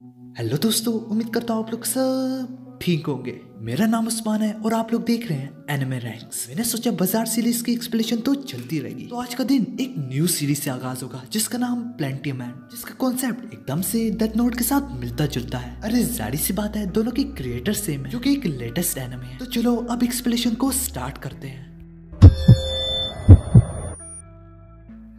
Hello दोस्तों, उम्मीद करता हूँ आप लोग सब ठीक होंगे। मेरा नाम उस्मान है और आप लोग देख रहे हैं एनिमे रैंक्स। मैंने सोचा बाजार सीरीज की एक्सप्लेनेशन तो चलती रहेगी, तो आज का दिन एक न्यू सीरीज से आगाज होगा जिसका नाम प्लेंटी मैन, जिसका कॉन्सेप्ट एकदम से डेथ नोट के साथ मिलता जुलता है। अरे जाहिर सी बात है, दोनों की क्रिएटर सेम है, जो कि एक लेटेस्ट एनिमे है। तो चलो अब एक्सप्लेनेशन को स्टार्ट करते हैं।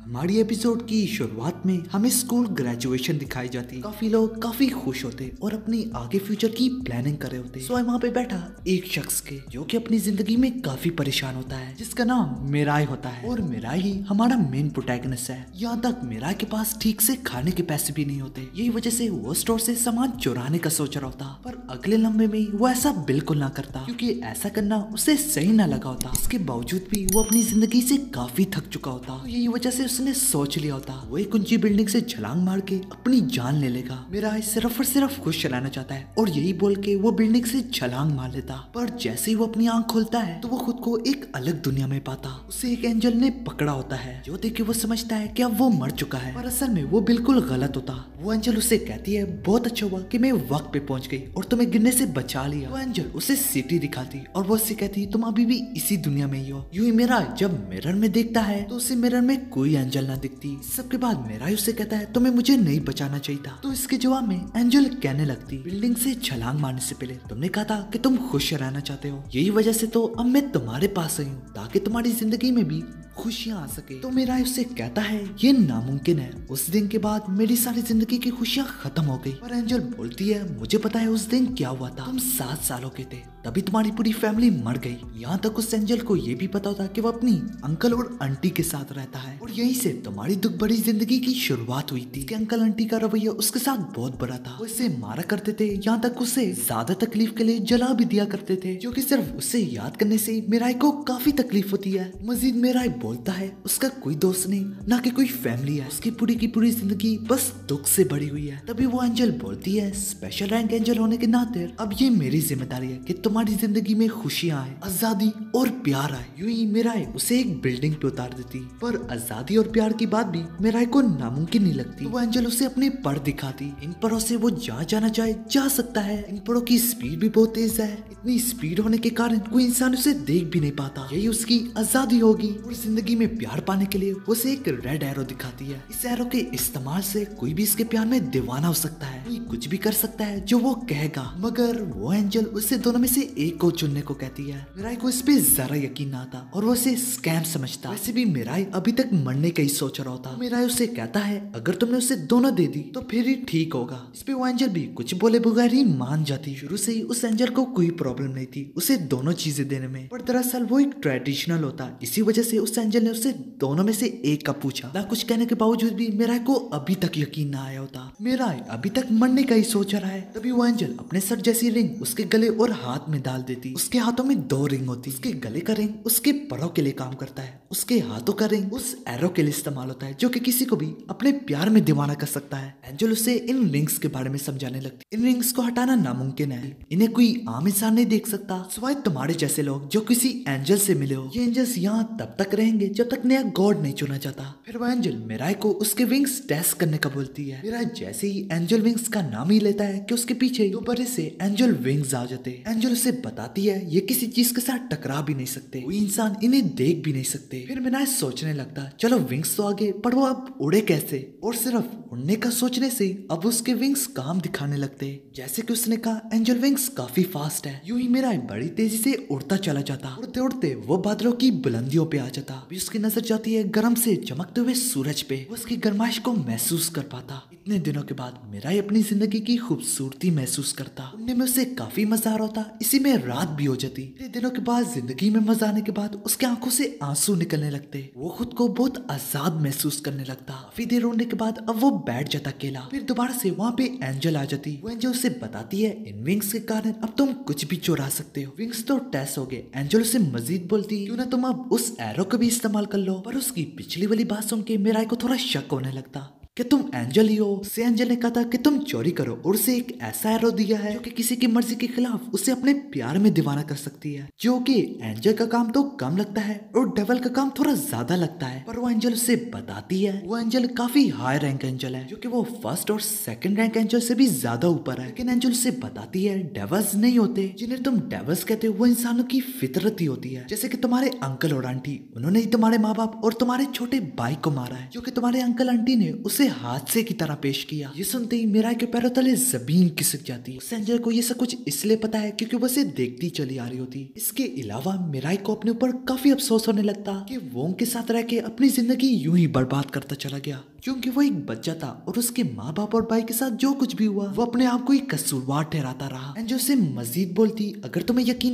हमारी एपिसोड की शुरुआत में हमें स्कूल ग्रेजुएशन दिखाई जाती है। काफी लोग काफी खुश होते और अपनी आगे फ्यूचर की प्लानिंग कर रहे होते। सो वहाँ पे बैठा एक शख्स के जो कि अपनी जिंदगी में काफी परेशान होता है, जिसका नाम मिराई होता है। और मिराई ही हमारा मेन प्रोटैगनिस्ट है। यहाँ तक मिराई के पास ठीक से खाने के पैसे भी नहीं होते। यही वजह से वो स्टोर से सामान चुराने का सोच रहा होता, पर अगले लम्बे में वो ऐसा बिल्कुल ना करता, क्योंकि ऐसा करना उसे सही ना लगा होता। इसके बावजूद भी वो अपनी जिंदगी से काफी थक चुका होता। तो यही वजह से उसने सोच लिया होता वो एक ऊंची बिल्डिंग से छलांग मार के अपनी जान ले लेगा। मिराई सिर्फ और सिर्फ खुश रहना चाहता है और यही बोल के वो बिल्डिंग से छलांग मार लेता। पर जैसे ही वो अपनी आंख खोलता है तो वो खुद को एक अलग दुनिया में पाता। उसे एक एंजल ने पकड़ा होता है, जो देख के वो समझता है कि अब वो मर चुका है, पर असल में वो बिल्कुल गलत होता। वो एंजल उसे कहती है बहुत अच्छा हुआ कि मैं वक्त पे पहुंच गई और तुम्हें गिरने से बचा लिया। वो एंजल उसे सिटी दिखाती और वो उससे कहती तुम अभी भी इसी दुनिया में ही हो। यूं ही मिराई जब मिरर में देखता है तो उसे मिरर में कोई एंजल ना दिखती। सबके बाद मिराई उससे कहता है तुम्हें मुझे नहीं बचाना चाहिए था। तो इसके जवाब में एंजल कहने लगती बिल्डिंग से छलांग मारने से पहले तुमने कहा था कि तुम खुश रहना चाहते हो, यही वजह से तो अब मैं तुम्हारे पास आई हूँ ताकि तुम्हारी जिंदगी में भी खुशियाँ आ सके। तो मिराई उससे कहता है ये नामुमकिन है, उस दिन के बाद मेरी सारी जिंदगी की खुशियाँ खत्म हो गई। पर एंजल बोलती है मुझे पता है उस दिन क्या हुआ था, तुम 7 सालों के थे तभी तुम्हारी पूरी फैमिली मर गई। यहाँ तक उस एंजल को ये भी पता था कि वो अपनी अंकल और आंटी के साथ रहता है और यहीं से तुम्हारी दुख भरी जिंदगी की शुरुआत हुई थी। कि अंकल आंटी का रवैया उसके साथ बहुत बुरा था, वो इसे मारा करते थे, यहाँ तक उसे ज्यादा तकलीफ के लिए जला भी दिया करते थे, जो कि सिर्फ उसे याद करने से मिराई को काफी तकलीफ होती है। मजीद मिराई बोलता है उसका कोई दोस्त नहीं, ना कि कोई फैमिली है, उसकी पूरी की पूरी जिंदगी बस दुख से भरी हुई है। तभी वो एंजल बोलती है स्पेशल रैंक एंजल होने के नाते अब ये मेरी जिम्मेदारी है कि तुम्हारी जिंदगी में खुशियां आए, आजादी और प्यार आए। यूं ही मिराई उसे एक बिल्डिंग पे उतार देती, पर आजादी और प्यार की बात भी मिराई को नामुमकिन नहीं लगती। तो वो एंजल उसे अपने पर दिखाती, इन परों से वो जहाँ जाना चाहे जा सकता है। इन परों की स्पीड भी बहुत तेज है, इतनी स्पीड होने के कारण कोई इंसान उसे देख भी नहीं पाता। यही उसकी आजादी होगी। और जिंदगी में प्यार पाने के लिए वो उसे एक रेड एरो दिखाती है। इस एरो के इस्तेमाल से कोई भी इसके प्यार में दीवाना हो सकता है, कोई कुछ भी कर सकता है जो वो कहेगा। मगर वो एंजल उससे दोनों में से एक को चुनने को कहती है। मिराई को इस पे जरा यकीन ना आता और वो इसे स्कैम समझता। वैसे भी मिराई अभी तक मरने का ही सोच रहा होता। मिराई उसे कहता है अगर तुमने उसे दोनों दे दी तो फिर ही ठीक होगा। इस पे वो एंजल भी कुछ बोले बगैर ही मान जाती। शुरू से ही उस एंजल को कोई प्रॉब्लम नहीं थी उसे दोनों चीजें देने में, पर दरअसल वो एक ट्रेडिशनल होता। इसी वजह से उस एंजल ने उससे दोनों में से एक का पूछा। ना कुछ कहने के बावजूद भी मिराई को अभी तक यकीन ना आया होता। मिराई अभी तक मरने का ही सोच रहा है। तभी वो एंजल अपने सर जैसी रिंग उसके गले और हाथ में डाल देती। उसके हाथों में 2 रिंग होती। उसके गले का रिंग उसके परों के लिए काम करता है, उसके हाथों का रिंग उस एरो के लिए इस्तेमाल होता है, जो कि किसी को भी अपने प्यार में दीवाना कर सकता है। एंजल उसे इन रिंग्स के बारे में समझाने लगती। इन रिंग्स को हटाना नामुमकिन है, इन्हें कोई आम इंसान नहीं देख सकता सिवाय तुम्हारे जैसे लोग जो किसी एंजल से मिले हो। ये एंजल्स यहाँ तब तक रहेंगे जब तक नया गॉड नहीं चुना जाता। फिर वो एंजल मिराई को उसके विंग्स टेस्ट करने का बोलती है। मिराई जैसे ही एंजल विंग्स का नाम ही लेता है कि उसके पीछे 2 बड़े से एंजल विंग्स आ जाते। एंजल उसे बताती है ये किसी चीज के साथ टकरा भी नहीं सकते, कोई इंसान इन्हें देख भी नहीं सकते। फिर मिराई सोचने लगता चलो विंग्स तो आगे, पर वो अब उड़े कैसे। और सिर्फ उड़ने का सोचने से अब उसके विंग्स काम दिखाने लगते। जैसे कि उसने कहा एंजल विंग्स काफी फास्ट है। यूं ही मिराई बड़ी तेजी से उड़ता चला जाता। उड़ते उड़ते वो बादलों की बुलंदियों पे आ जाता। अभी उसकी नजर जाती है गर्म से चमकते हुए सूरज पे। वो उसकी गर्माइश को महसूस कर पाता। इतने दिनों के बाद मिराई अपनी जिंदगी की खूबसूरती महसूस करता। उड़ने में उसे काफी मजा आ रहा था, इसी में रात भी हो जाती। इतने दिनों के बाद जिंदगी में मजा आने के बाद उसके आंखों से आंसू निकलने लगते। वो खुद को बहुत आजाद महसूस करने लगता। काफी देर उड़ने के बाद अब वो बैठ जाता अकेला। फिर दोबारा से वहाँ पे एंजल आ जाती। वो एंजल उसे बताती है इन विंग्स के कारण अब तुम कुछ भी चुरा सकते हो, विंग्स तो टेस्ट हो गए। एंजल उसे मजीद बोलती क्यों ना तुम अब उस एरो को भी इस्तेमाल कर लो। पर उसकी पिछली वाली बात सुन के मिराई को थोड़ा शक होने लगता। कि तुम एंजल ही हो। उसे एंजल ने कहा था कि तुम चोरी करो और उसे एक ऐसा एरो दिया है जो कि किसी की मर्जी के खिलाफ उसे अपने प्यार में दीवाना कर सकती है, जो कि एंजल का काम तो कम लगता है और डेविल का काम थोड़ा ज्यादा लगता है। पर वो एंजल उसे बताती है, वो एंजल काफी हाई रैंक एंजल है, जो कि वो फर्स्ट और सेकंड रैंक एंजल से भी ज्यादा ऊपर है। लेकिन एंजल उसे बताती है डेविल्स नहीं होते जिन्हें तुम डेविल्स कहते हो, वो इंसानों की फितरत ही होती है। जैसे कि तुम्हारे अंकल और आंटी, उन्होंने ही तुम्हारे माँ बाप और तुम्हारे छोटे भाई को मारा है, जो कि तुम्हारे अंकल आंटी ने उसे हादसे की तरह पेश किया। ये सुनते ही मीरा के पैरों तले जमीन खिसक जाती है। उस एंजल को ये सब कुछ इसलिए पता है क्योंकि वो उसे देखती चली आ रही होती। इसके अलावा मीरा को अपने ऊपर काफी अफसोस होने लगता कि वो उनके साथ रह के अपनी जिंदगी यूं ही बर्बाद करता चला गया, क्योंकि वो एक बच्चा था और उसके माँ बाप और भाई के साथ जो कुछ भी हुआ वो अपने आप को ही कसूरवार ठहराता रहा। एंजल से मजीद बोलती, अगर तुम्हें यकीन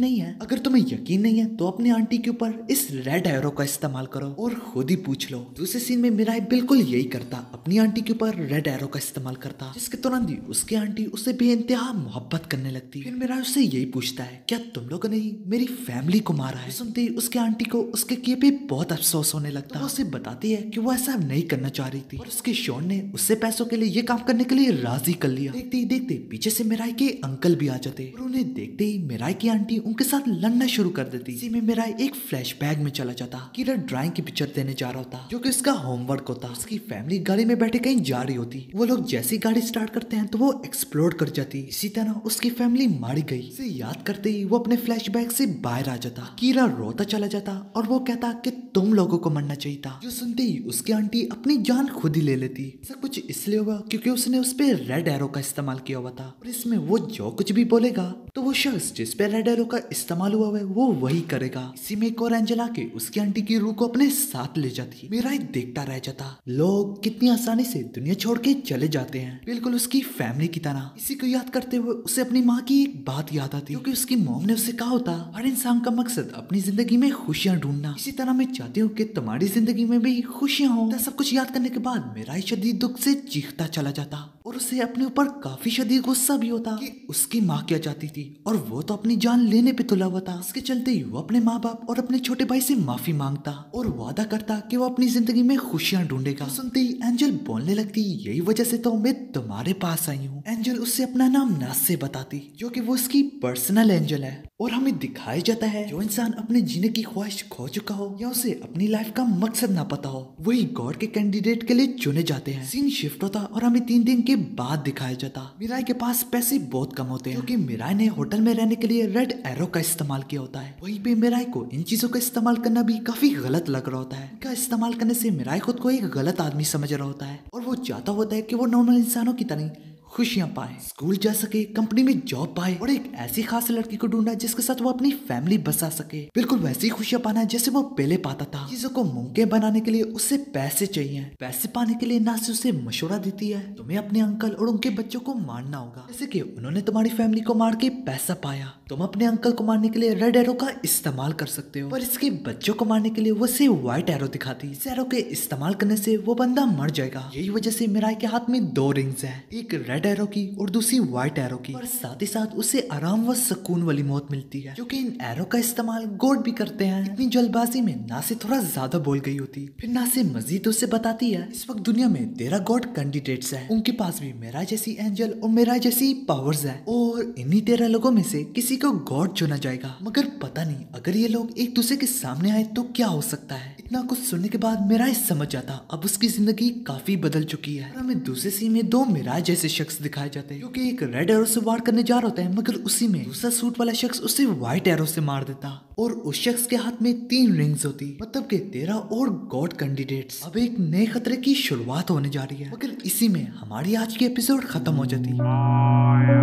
नहीं है तो अपनी आंटी के ऊपर इस रेड एरो का इस्तेमाल करो और खुद ही पूछ लो। दूसरे सीन में मीरा बिल्कुल यही करता, अपनी आंटी के ऊपर रेड एरो का इस्तेमाल करता, जिसके तुरंत ही उसकी आंटी उससे बेइंतहा मोहब्बत करने लगती। फिर मीरा उससे यही पूछता है, क्या तुम लोगों ने ही मेरी फैमिली को मारा है? सुनते ही उसके आंटी को उसके किए पे बहुत अफसोस होने लगता। तो वो उसे बताती है कि वो ऐसा नहीं करना चाह रही थी और उसके शॉन ने उससे पैसों के लिए ये काम करने के लिए राजी कर लिया। देखते ही देखते पीछे से मिराई के अंकल भी आ जाते और उन्हें देखते ही मिराई की आंटी उनके साथ लड़ना शुरू कर देती। इसी में मिराई एक फ्लैशबैक में चला जाता। कीरा ड्राइंग की पिक्चर देने जा रहा होता, जो कि उसका होमवर्क होता। उसकी फैमिली गाड़ी में बैठे कहीं जा रही होती। वो लोग जैसी गाड़ी स्टार्ट करते हैं तो वो एक्सप्लोड कर जाती। इसी तरह उसकी फैमिली मारी गई। इसे याद करते ही वो अपने फ्लैशबैक से बाहर आ जाता। कीरा रोता चला जाता और वो कहता कि तुम लोगों को मरना चाहिए था। जो सुनते ही उसकी आंटी अपनी जान खुद ही ले लेती। ऐसा कुछ इसलिए हुआ क्योंकि उसने उस पे रेड एरो का इस्तेमाल किया हुआ था और इसमें वो जो कुछ भी बोलेगा तो वो शख्स जिस पे रेड एरो का इस्तेमाल हुआ है वो वही करेगा। इसी में एक और एंजल आके उसकी आंटी की रूह को अपने साथ ले जाती। मेरा एक देखता रह जाता, लोग कितनी आसानी से दुनिया छोड़ के चले जाते हैं, बिल्कुल उसकी फैमिली की तरह। इसी को याद करते हुए उसे अपनी माँ की एक बात याद आती, क्योंकि उसकी मॉम ने उसे कहा होता, हर इंसान का मकसद अपनी जिंदगी में खुशियाँ ढूंढना। इसी तरह मैं चाहती हूँ कि तुम्हारी जिंदगी में भी खुशियाँ हो। सब कुछ याद करने के बाद मेरा शदीद दुख से चीखता चला जाता और उसे अपने ऊपर काफी शदीद गुस्सा भी होता कि उसकी माँ क्या चाहती थी और वो तो अपनी जान लेने पे तुला हुआ था। इसके चलते ही वो अपने माँ बाप और अपने छोटे भाई से माफी मांगता और वादा करता कि वो अपनी जिंदगी में खुशियाँ ढूंढेगा। सुनते ही एंजल बोलने लगती, यही वजह से तो मैं तुम्हारे पास आई हूँ। एंजल उससे अपना नाम नाज से बताती, जो कि वो उसकी पर्सनल एंजल है। और हमें दिखाया जाता है जो इंसान अपने जीने की ख्वाहिश खो चुका हो या उसे अपनी लाइफ का मकसद ना पता हो, वही गॉड के कैंडिडेट के लिए चुने जाते हैं। सीन शिफ्ट होता और हमें 3 दिन के बाद दिखाया जाता। मिराई के पास पैसे बहुत कम होते हैं क्योंकि मिराई ने होटल में रहने के लिए रेड एरो का इस्तेमाल किया होता है। वहीं पे मिराई को इन चीजों का इस्तेमाल करना भी काफी गलत लग रहा होता है। इनका इस्तेमाल करने से मिराई खुद को एक गलत आदमी समझ रहा होता है और वो चाहता होता है कि वो नॉर्मल इंसानों की तरह खुशियां पाए, स्कूल जा सके, कंपनी में जॉब पाए और एक ऐसी खास लड़की को ढूंढा जिसके साथ वो अपनी फैमिली बसा सके। बिल्कुल वैसी खुशियां पाना जैसे वो पहले पाता था। चीजों को मुमकिन बनाने के लिए उससे पैसे चाहिए। पैसे पाने के लिए नासी उसे मशवरा देती है, तुम्हें अपने अंकल और उनके बच्चों को मारना होगा, जैसे कि उन्होंने तुम्हारी फैमिली को मार के पैसा पाया। तुम अपने अंकल को मारने के लिए रेड एरो का इस्तेमाल कर सकते हो, पर इसके बच्चों को मारने के लिए वो से व्हाइट एरो दिखाती। इस एरो के इस्तेमाल करने से वो बंदा मर जाएगा। यही वजह से मिराई के हाथ में 2 रिंग्स है, एक रेड एरो की और दूसरी व्हाइट एरो की। और साथ ही साथ उसे आराम व सुकून वाली मौत मिलती है, क्योंकि इन एरो का इस्तेमाल गॉड भी करते हैं। इतनी जल्दबाजी में नासी थोड़ा ज्यादा बोल गई होती। फिर नासी मजीद उसे बताती है, इस वक्त दुनिया में 13 गॉड कैंडिडेट्स हैं, उनके पास भी मेरा जैसी एंजल और मेरा जैसी पावर्स है और इन्हीं 13 लोगों में से किसी को गॉड चुना जाएगा। मगर पता नहीं अगर ये लोग एक दूसरे के सामने आए तो क्या हो सकता है। इतना कुछ सुनने के बाद मिराज समझ जाता अब उसकी जिंदगी काफी बदल चुकी है। और हमें दूसरे सीन में 2 मिराज जैसे शख्स दिखाए जाते हैं, क्योंकि एक रेड एरो से वार करने जा रहा होता है, मगर उसी में दूसरा सूट वाला शख्स उसे व्हाइट एरो से मार देता और उस शख्स के हाथ में 3 रिंग्स होती, मतलब के 13 और गॉड कैंडिडेट्स। अब एक नए खतरे की शुरुआत होने जा रही है, मगर इसी में हमारी आज की एपिसोड खत्म हो जाती।